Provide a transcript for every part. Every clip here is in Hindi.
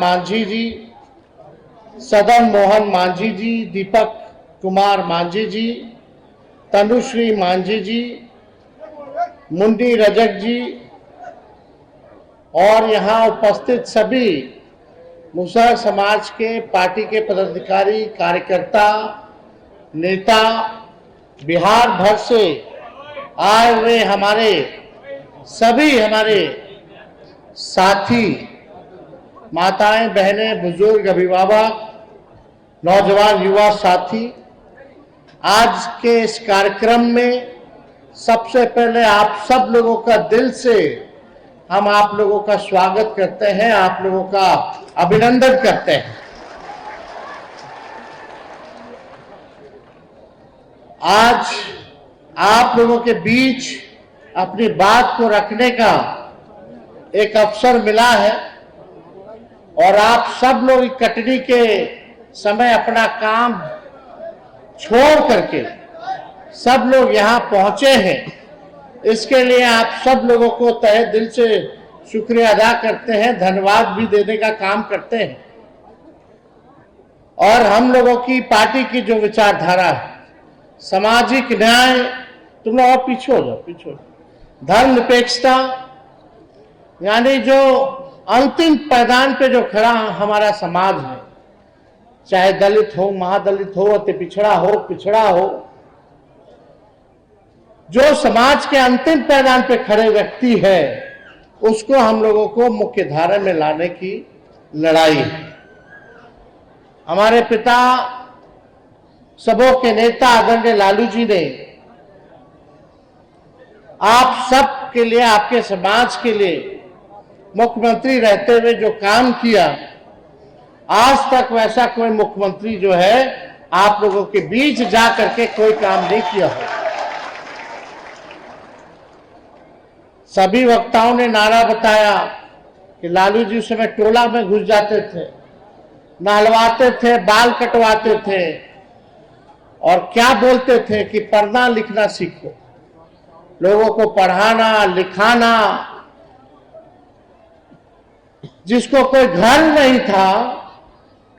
मांझी जी, सदन मोहन मांझी जी, दीपक कुमार मांझी जी, तनुश्री मांझी जी, मुंडी रजक जी और यहाँ उपस्थित सभी मुसहर समाज के पार्टी के पदाधिकारी, कार्यकर्ता, नेता, बिहार भर से आए हुए हमारे साथी, माताएं, बहनें, बुजुर्ग, अभिभावक, नौजवान, युवा साथी, आज के इस कार्यक्रम में सबसे पहले आप सब लोगों का दिल से हम आप लोगों का स्वागत करते हैं, आप लोगों का अभिनंदन करते हैं। आज आप लोगों के बीच अपनी बात को रखने का एक अवसर मिला है और आप सब लोग कटनी के समय अपना काम छोड़ करके सब लोग यहाँ पहुंचे हैं। इसके लिए आप सब लोगों को तहे दिल से शुक्रिया अदा करते हैं, धन्यवाद भी देने का काम करते हैं। और हम लोगों की पार्टी की जो विचारधारा है, सामाजिक न्याय, तुम लोग और पीछे हो जाओ, धर्मनिरपेक्षता, यानी जो अंतिम पैदान पे जो खड़ा हमारा समाज है, चाहे दलित हो, महादलित हो, अति पिछड़ा हो, जो समाज के अंतिम पैदान पे खड़े व्यक्ति है, उसको हम लोगों को मुख्य धारा में लाने की लड़ाई है। हमारे पिता, सबों के नेता आदरणीय लालू जी ने आप सब के लिए, आपके समाज के लिए मुख्यमंत्री रहते हुए जो काम किया, आज तक वैसा कोई मुख्यमंत्री जो है आप लोगों के बीच जा करके कोई काम नहीं किया हो। सभी वक्ताओं ने नारा बताया कि लालू जी उस समय टोला में घुस जाते थे, नहलवाते थे, बाल कटवाते थे और क्या बोलते थे कि पढ़ना लिखना सीखो, लोगों को पढ़ाना लिखाना। जिसको कोई घर नहीं था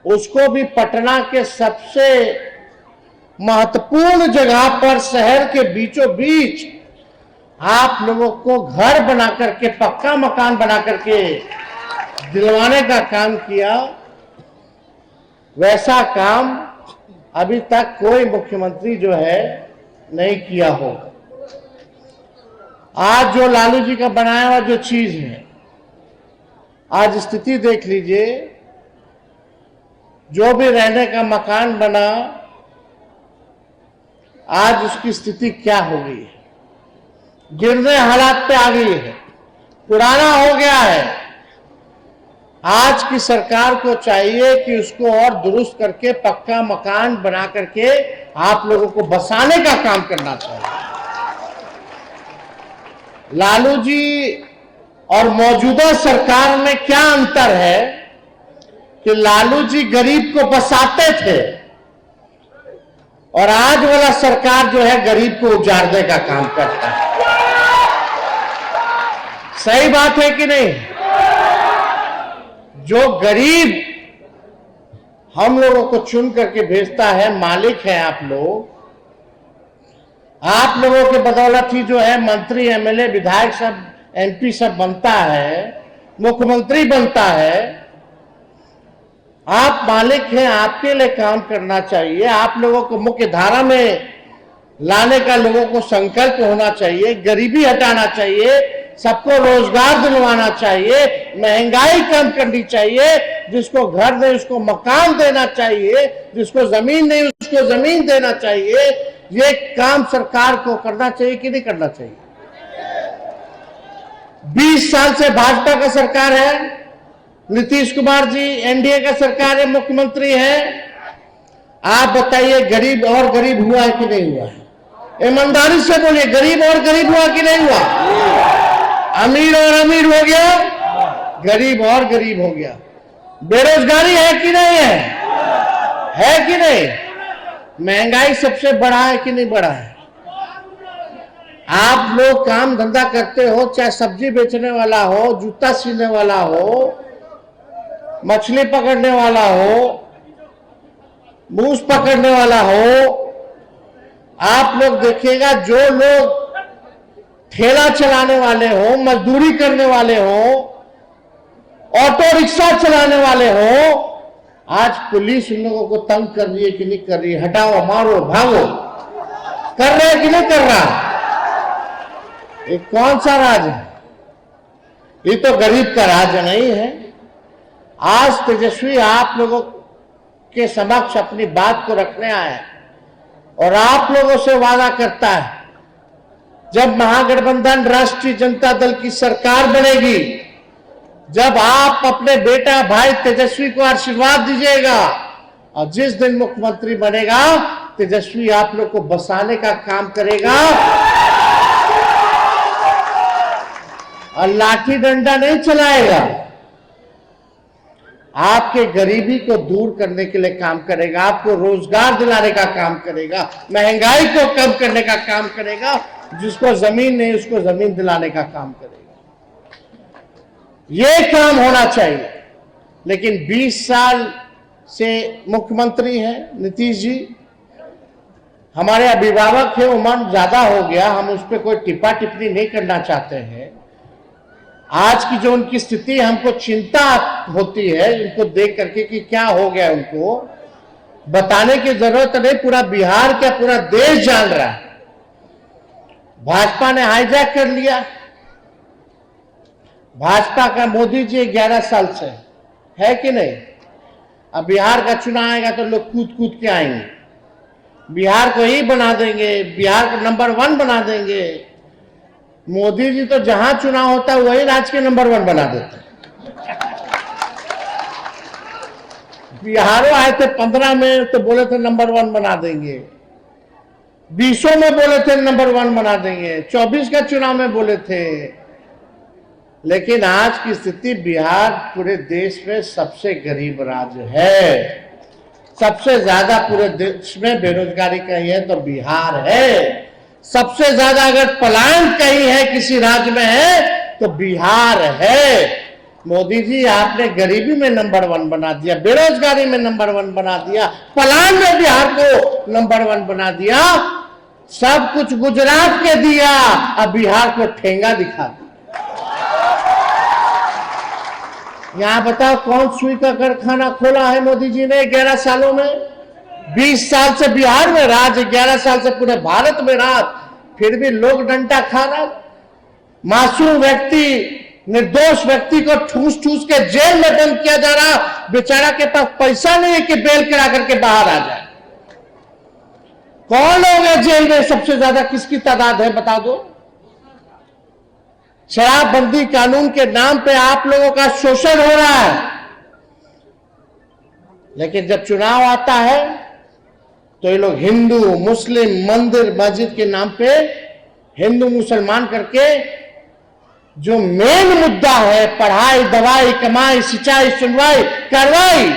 उसको भी पटना के सबसे महत्वपूर्ण जगह पर, शहर के बीचों बीच आप लोगों को घर बना करके, पक्का मकान बना करके दिलवाने का काम किया। वैसा काम अभी तक कोई मुख्यमंत्री जो है नहीं किया हो। आज जो लालू जी का बनाया हुआ जो चीज है, आज स्थिति देख लीजिए, जो भी रहने का मकान बना, आज उसकी स्थिति क्या हो गई है, गिरने हालात पे आ गई है, पुराना हो गया है। आज की सरकार को चाहिए कि उसको और दुरुस्त करके पक्का मकान बना करके आप लोगों को बसाने का काम करना चाहिए। लालू जी और मौजूदा सरकार में क्या अंतर है कि लालू जी गरीब को बसाते थे और आज वाला सरकार जो है गरीब को उजाड़ने का काम करता है। सही बात है कि नहीं? जो गरीब हम लोगों को चुन करके भेजता है, मालिक है आप लोग, आप लोगों के बदौलत ही जो है मंत्री, एमएलए, विधायक सब, एमपी सब बनता है, मुख्यमंत्री बनता है। आप मालिक हैं, आपके लिए काम करना चाहिए। आप लोगों को मुख्य धारा में लाने का लोगों को संकल्प होना चाहिए, गरीबी हटाना चाहिए, सबको रोजगार दिलवाना चाहिए, महंगाई कम करनी चाहिए, जिसको घर नहीं उसको मकान देना चाहिए, जिसको जमीन नहीं उसको जमीन देना चाहिए। ये काम सरकार को करना चाहिए कि नहीं करना चाहिए? 20 साल से भाजपा का सरकार है, नीतीश कुमार जी एनडीए का सरकार है, मुख्यमंत्री है। आप बताइए गरीब और गरीब हुआ है कि नहीं हुआ है? ईमानदारी से बोलिए, गरीब और गरीब हुआ कि नहीं हुआ? अमीर और अमीर हो गया, गरीब और गरीब हो गया। बेरोजगारी है कि नहीं है? है कि नहीं? महंगाई सबसे बड़ा है कि नहीं बड़ा है? आप लोग काम धंधा करते हो, चाहे सब्जी बेचने वाला हो, जूता सीने वाला हो, मछली पकड़ने वाला हो, मूस पकड़ने वाला हो, आप लोग देखिएगा जो लोग ठेला चलाने वाले हो, मजदूरी करने वाले हो, ऑटो रिक्शा चलाने वाले हो, आज पुलिस उन लोगों को तंग कर रही है कि नहीं कर रही है? हटाओ, मारो, भागो, कर रहे है कि नहीं कर रहा? ये कौन सा राज है? ये तो गरीब का राज नहीं है। आज तेजस्वी आप लोगों के समक्ष अपनी बात को रखने आया और आप लोगों से वादा करता है, जब महागठबंधन राष्ट्रीय जनता दल की सरकार बनेगी, जब आप अपने बेटा भाई तेजस्वी को आशीर्वाद दीजिएगा और जिस दिन मुख्यमंत्री बनेगा, तेजस्वी आप लोग को बसाने का काम करेगा और लाठी डंडा नहीं चलाएगा। आपके गरीबी को दूर करने के लिए काम करेगा, आपको रोजगार दिलाने का काम करेगा, महंगाई को कम करने का काम करेगा, जिसको जमीन नहीं उसको जमीन दिलाने का काम करेगा। ये काम होना चाहिए। लेकिन 20 साल से मुख्यमंत्री हैं नीतीश जी, हमारे अभिभावक है, उम्र ज्यादा हो गया, हम उस पर कोई टिप्पा टिप्पणी नहीं करना चाहते हैं। आज की जो उनकी स्थिति, हमको चिंता होती है इनको देख करके कि क्या हो गया। उनको बताने की जरूरत नहीं, पूरा बिहार क्या पूरा देश जान रहा है। भाजपा ने हाईजैक कर लिया। भाजपा का मोदी जी 11 साल से है कि नहीं? अब बिहार का चुनाव आएगा तो लोग कूद कूद के आएंगे, बिहार को ही बना देंगे, बिहार को नंबर 1 बना देंगे। मोदी जी तो जहां चुनाव होता है वही राज्य के नंबर 1 बना देते हैं। बिहारों आए थे 15 में तो बोले थे नंबर 1 बना देंगे, 20 में बोले थे नंबर 1 बना देंगे, 24 का चुनाव में बोले थे। लेकिन आज की स्थिति, बिहार पूरे देश में सबसे गरीब राज्य है। सबसे ज्यादा पूरे देश में बेरोजगारी कहीं है तो बिहार है। सबसे ज्यादा अगर पलायन कहीं है किसी राज्य में है तो बिहार है। मोदी जी आपने गरीबी में नंबर 1 बना दिया, बेरोजगारी में नंबर 1 बना दिया, पलायन में बिहार को नंबर 1 बना दिया, सब कुछ गुजरात के दिया, अब बिहार को ठेंगा दिखा दिया। यहां बताओ कौन सुई का कारखाना खोला है मोदी जी ने 11 सालों में? 20 साल से बिहार में राज, 11 साल से पूरे भारत में राज, फिर भी लोग डंडा खा रहा। मासूम व्यक्ति, निर्दोष व्यक्ति को ठूस ठूस के जेल में बंद किया जा रहा। बेचारा के पास पैसा नहीं है कि बेल करा करके बाहर आ जाए। कौन लोग है जेल में? सबसे ज्यादा किसकी तादाद है बता दो? शराबबंदी कानून के नाम पे आप लोगों का शोषण हो रहा है। लेकिन जब चुनाव आता है तो ये लोग हिंदू मुस्लिम मंदिर मस्जिद के नाम पे हिंदू मुसलमान करके जो मेन मुद्दा है, पढ़ाई दवाई कमाई सिंचाई सुनवाई कार्रवाई,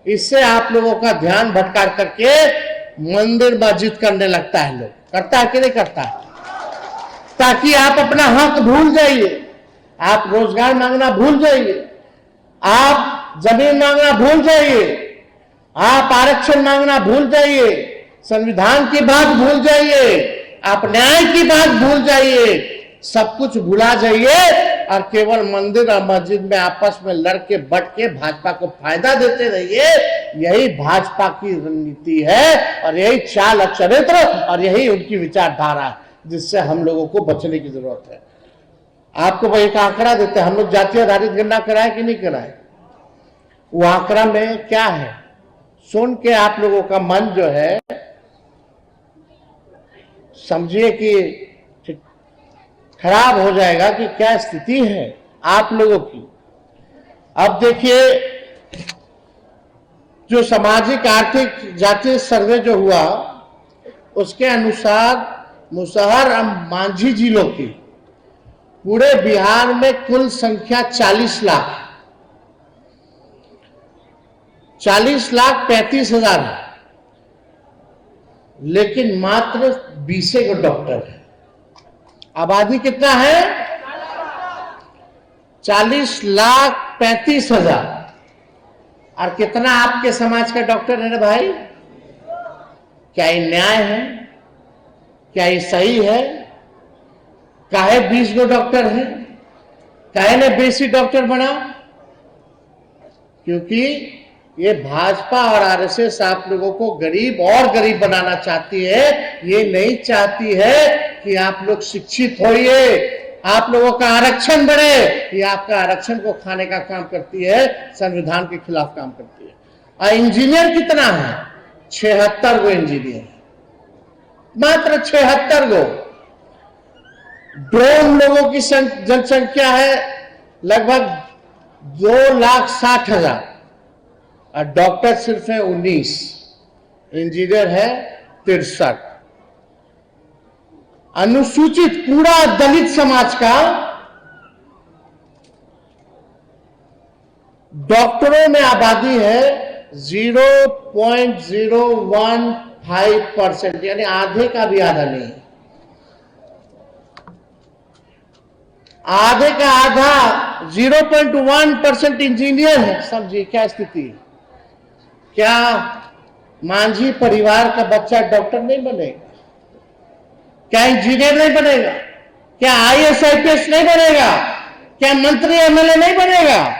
इससे आप लोगों का ध्यान भटका करके मंदिर मस्जिद करने लगता है। लोग करता है कि नहीं करता है? ताकि आप अपना हक भूल जाइए, आप रोजगार मांगना भूल जाइए, आप जमीन मांगना भूल जाइए, आप आरक्षण मांगना भूल जाइए, संविधान की बात भूल जाइए, आप न्याय की बात भूल जाइए, सब कुछ भुला जाइए और केवल मंदिर और मस्जिद में आपस में लड़के बट के भाजपा को फायदा देते रहिए। यही भाजपा की रणनीति है और यही चाल और चरित्र और यही उनकी विचारधारा है, जिससे हम लोगों को बचने की जरूरत है। आपको वही एक आंकड़ा देते हैं, हम लोग जातीय आधारित गणना कराए कि नहीं कराए? वो आंकड़ा में क्या है सुन के आप लोगों का मन जो है, समझिए कि खराब हो जाएगा कि क्या स्थिति है आप लोगों की। अब देखिए, जो सामाजिक आर्थिक जातीय सर्वे जो हुआ उसके अनुसार मुसहर और मांझी जिलों की पूरे बिहार में कुल संख्या 40,35,000 है, लेकिन मात्र 20 डॉक्टर है। आबादी कितना है? 40,35,000, और कितना आपके समाज का डॉक्टर है ना भाई? क्या ये न्याय है? क्या ये सही है? काहे 20 गो डॉक्टर है? काहे ने बेसी डॉक्टर बना? क्योंकि ये भाजपा और आरएसएस आप लोगों को गरीब और गरीब बनाना चाहती है। ये नहीं चाहती है कि आप लोग शिक्षित होइए, आप लोगों का आरक्षण बढ़े। ये आपका आरक्षण को खाने का काम करती है, संविधान के खिलाफ काम करती है। और इंजीनियर कितना है? 76 गो इंजीनियर, मात्र 76 गो। ड्रोन लोगों की जनसंख्या है लगभग 2,60,000 और डॉक्टर सिर्फ है 19, इंजीनियर है 63। अनुसूचित पूरा दलित समाज का डॉक्टरों में आबादी है 0.015%, यानी आधे का भी आधा नहीं। आधे का आधा 0.1% इंजीनियर है। समझिए क्या स्थिति है। क्या मांझी परिवार का बच्चा डॉक्टर नहीं बनेगा? क्या इंजीनियर नहीं बनेगा? क्या आईएएस आईपीएस नहीं बनेगा? क्या मंत्री एमएलए नहीं बनेगा?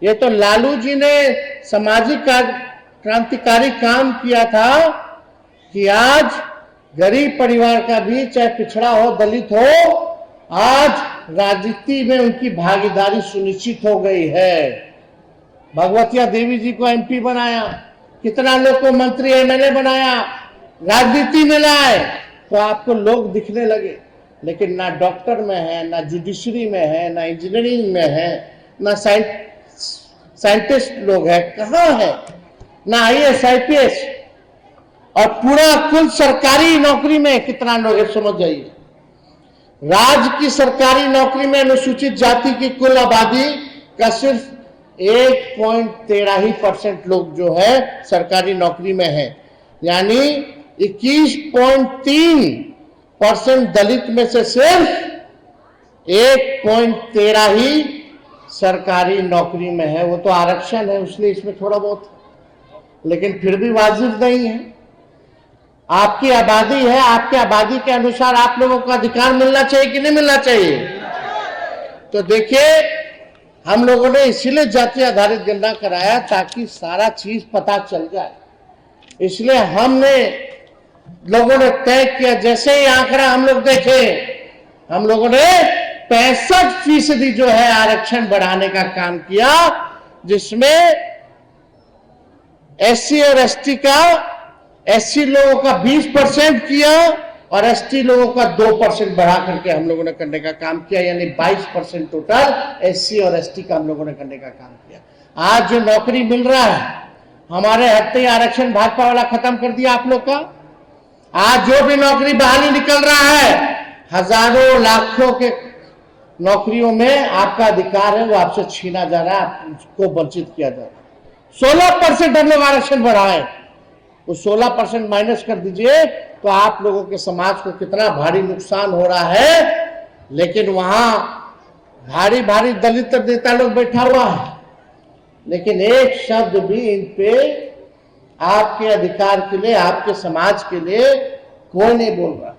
ये तो लालू जी ने सामाजिक क्रांतिकारी काम किया था कि आज गरीब परिवार का भी, चाहे पिछड़ा हो दलित हो, आज राजनीति में उनकी भागीदारी सुनिश्चित हो गई है। भगवतिया देवी जी को एमपी बनाया, कितना लोग को मंत्री एमएलए बनाया, राजनीति में लाए, तो आपको लोग दिखने लगे। लेकिन ना डॉक्टर में है, ना जुडिशरी में है, ना इंजीनियरिंग में है, ना साइंटिस्ट लोग है, कहाँ है? ना आईएएस आईपीएस। और पूरा कुल सरकारी नौकरी में कितना लोग है समझ जाइए। राज्य की सरकारी नौकरी में अनुसूचित जाति की कुल आबादी का सिर्फ 1.13% लोग जो है सरकारी नौकरी में है, यानी 21.3% दलित में से सिर्फ 1.13 ही सरकारी नौकरी में है। वो तो आरक्षण है, इसलिए इसमें थोड़ा बहुत, लेकिन फिर भी वाजिब नहीं है। आपकी आबादी है, आपकी आबादी के अनुसार आप लोगों को अधिकार मिलना चाहिए कि नहीं मिलना चाहिए? तो देखिए, हम लोगों ने इसीलिए जाति आधारित गणना कराया ताकि सारा चीज पता चल जाए। इसलिए हमने लोगों ने तय किया, जैसे ही आंकड़ा हम लोग देखे, हम लोगों ने 65% जो है आरक्षण बढ़ाने का काम किया, जिसमें एससी और एसटी का, एससी लोगों का 20% किया और एसटी लोगों का 2% बढ़ा करके हम लोगों ने करने का काम किया, यानी 22% टोटल एससी और एसटी का हम लोगों ने करने का काम किया। आज जो नौकरी मिल रहा है, हमारे हटते आरक्षण भाजपा वाला खत्म कर दिया आप लोग का। आज जो भी नौकरी बहाली निकल रहा है, हजारों लाखों के नौकरियों में आपका अधिकार है, वो आपसे छीना जा रहा है, आपको वंचित किया जा रहा है। 16% हम लोग आरक्षण बढ़ाए, वो 16% माइनस कर दीजिए तो आप लोगों के समाज को कितना भारी नुकसान हो रहा है। लेकिन वहां भारी भारी दलित नेता लोग बैठा हुआ है, लेकिन एक शब्द भी इन पे आपके अधिकार के लिए, आपके समाज के लिए कोई नहीं बोल रहा।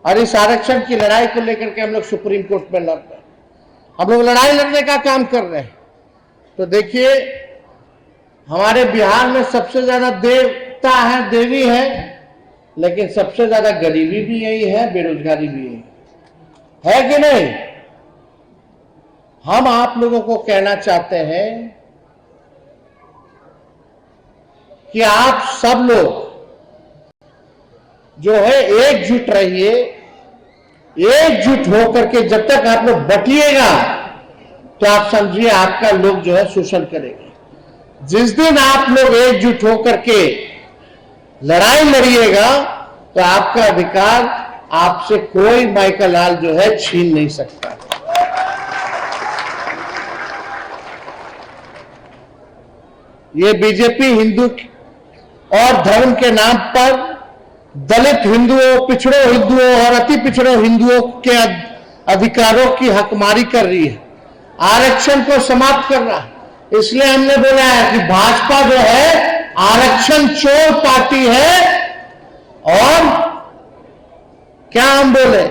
और इस आरक्षण की लड़ाई को लेकर के हम लोग सुप्रीम कोर्ट में लड़ रहे हैं, हम लोग लड़ाई लड़ने का काम कर रहे हैं। तो देखिए, हमारे बिहार में सबसे ज्यादा देवता है, देवी है, लेकिन सबसे ज्यादा गरीबी भी यही है, बेरोजगारी भी यही है कि नहीं? हम आप लोगों को कहना चाहते हैं कि आप सब लोग जो है एकजुट रहिए। एकजुट होकर के जब तक आप लोग बटिएगा तो आप समझिए आपका लोग जो है शोषण करेंगे। जिस दिन आप लोग एकजुट होकर के लड़ाई लड़िएगा तो आपका अधिकार आपसे कोई माइकल लाल जो है छीन नहीं सकता। ये बीजेपी हिंदू और धर्म के नाम पर दलित हिंदुओं, पिछड़ों हिंदुओं और अति पिछड़ों हिंदुओं के अधिकारों की हकमारी कर रही है, आरक्षण को समाप्त कर रहा है, इसलिए हमने बोला है कि भाजपा जो है आरक्षण चोर पार्टी है, और क्या हम बोले,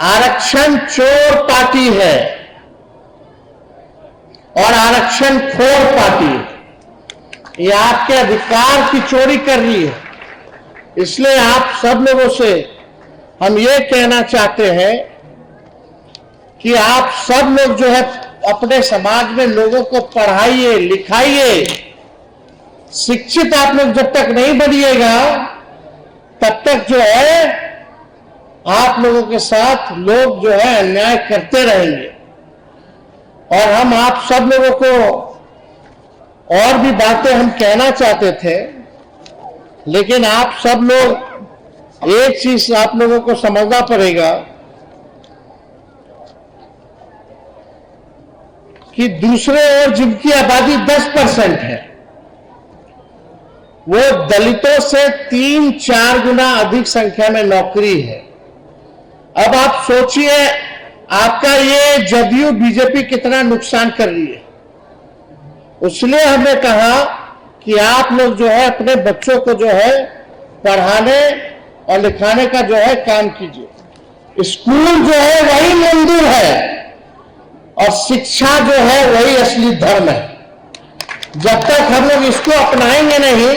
आरक्षण चोर पार्टी है और आरक्षण खोर पार्टी है। ये आपके अधिकार की चोरी कर रही है। इसलिए आप सब लोगों से हम ये कहना चाहते हैं कि आप सब लोग जो है अपने समाज में लोगों को पढ़ाइए, लिखाइए। शिक्षित आप लोग जब तक नहीं बनिएगा तब तक जो है आप लोगों के साथ लोग जो है अन्याय करते रहेंगे। और हम आप सब लोगों को और भी बातें हम कहना चाहते थे, लेकिन आप सब लोग एक चीज आप लोगों को समझना पड़ेगा कि दूसरे ओर जिनकी आबादी 10% है, वो दलितों से 3-4 गुना अधिक संख्या में नौकरी है। अब आप सोचिए आपका ये जदयू बीजेपी कितना नुकसान कर रही है। इसलिए हमने कहा कि आप लोग जो है अपने बच्चों को जो है पढ़ाने और लिखाने का जो है काम कीजिए। स्कूल जो है वही मंदिर है और शिक्षा जो है वही असली धर्म है। जब तक हम लोग इसको अपनाएंगे नहीं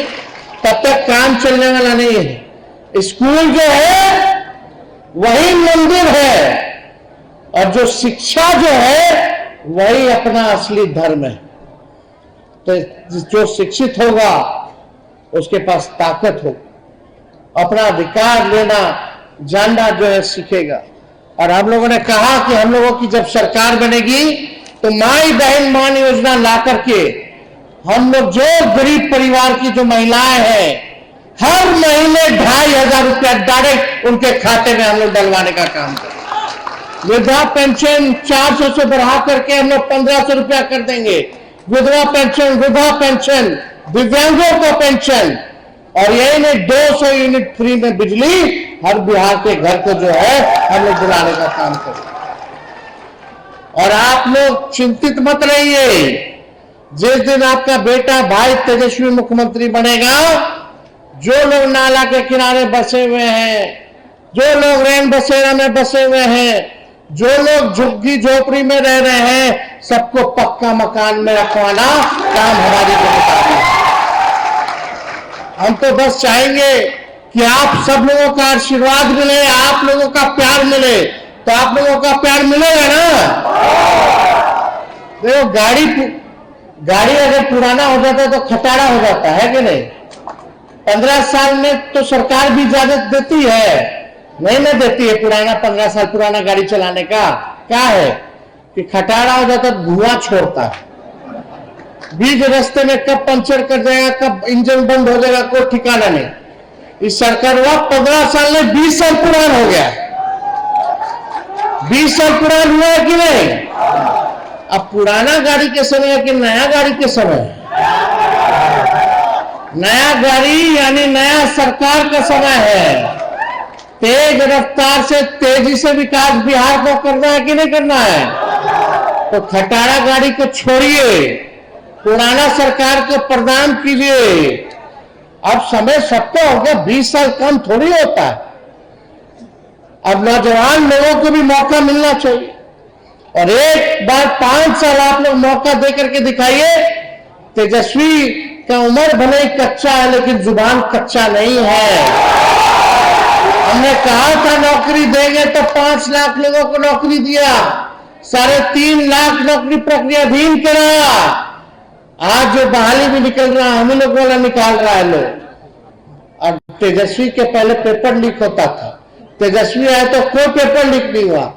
तब तक काम चलने वाला नहीं है। स्कूल जो है वही मंदिर है और जो शिक्षा जो है वही अपना असली धर्म है। तो जो शिक्षित होगा उसके पास ताकत होगी, अपना अधिकार लेना जानना जो है सीखेगा। और हम लोगों ने कहा कि हम लोगों की जब सरकार बनेगी तो माई बहन मान योजना ला करके हम लोग जो गरीब परिवार की जो महिलाएं हैं हर महीने 2,500 रुपया डायरेक्ट उनके खाते में हम लोग डलवाने का काम करें। वृद्धा पेंशन 400 से बढ़ा करके हम लोग 1,500 रुपया कर देंगे। विधवा पेंशन, वृद्धा पेंशन, दिव्यांगों को पेंशन, और यही नहीं 200 यूनिट फ्री में बिजली हर बिहार के घर को जो है हम लोग दिलाने का काम करें। और आप लोग चिंतित मत रहिए, जिस दिन आपका बेटा भाई तेजस्वी मुख्यमंत्री बनेगा, जो लोग नाला के किनारे बसे हुए हैं, जो लोग रैन बसेरा में बसे हुए हैं, जो लोग झुग्गी झोपड़ी में रह रहे हैं, सबको पक्का मकान में रखवाना काम हमारी जिम्मेदारी है। हम तो बस चाहेंगे कि आप सब लोगों का आशीर्वाद मिले, आप लोगों का प्यार मिले। तो आप लोगों का प्यार मिलेगा ना। देखो गाड़ी अगर पुराना हो जाता है तो खटारा हो जाता है कि नहीं। 15 साल में तो सरकार भी इजाजत देती है, नहीं ना देती है पुराना 15 साल पुराना गाड़ी चलाने का। क्या है कि खटारा हो जाता है, धुआं छोड़ता है। बीच रास्ते में कब पंचर कर जाएगा, कब इंजन बंद हो जाएगा, कोई ठिकाना नहीं। इस सरकार हुआ 15 साल में 20 साल पुराना हो गया। 20 साल पुराना हुआ है कि नहीं। अब पुराना गाड़ी के समय है कि नया गाड़ी के समय। नया गाड़ी यानी नया सरकार का समय है। तेज रफ्तार से तेजी से विकास बिहार को करना है कि नहीं करना है। तो खटारा गाड़ी को छोड़िए, पुराना सरकार को प्रदान कीजिए। अब समय सबका हो गया, 20 साल कम थोड़ी होता है। अब नौजवान लोगों को भी मौका मिलना चाहिए। और एक बार 5 साल आप लोग मौका दे करके दिखाइए। तेजस्वी का उम्र भले ही कच्चा है लेकिन जुबान कच्चा नहीं है। हमने कहा था नौकरी देंगे तो 5 लाख लोगों को नौकरी दिया, 3.5 लाख नौकरी प्रक्रियाधीन कराया। आज जो बहाली भी निकल रहा है हम ही लोग वाला निकाल रहा है लोग। और तेजस्वी के पहले पेपर लीक होता था, तेजस्वी आए तो कोई पेपर लीक नहीं हुआ।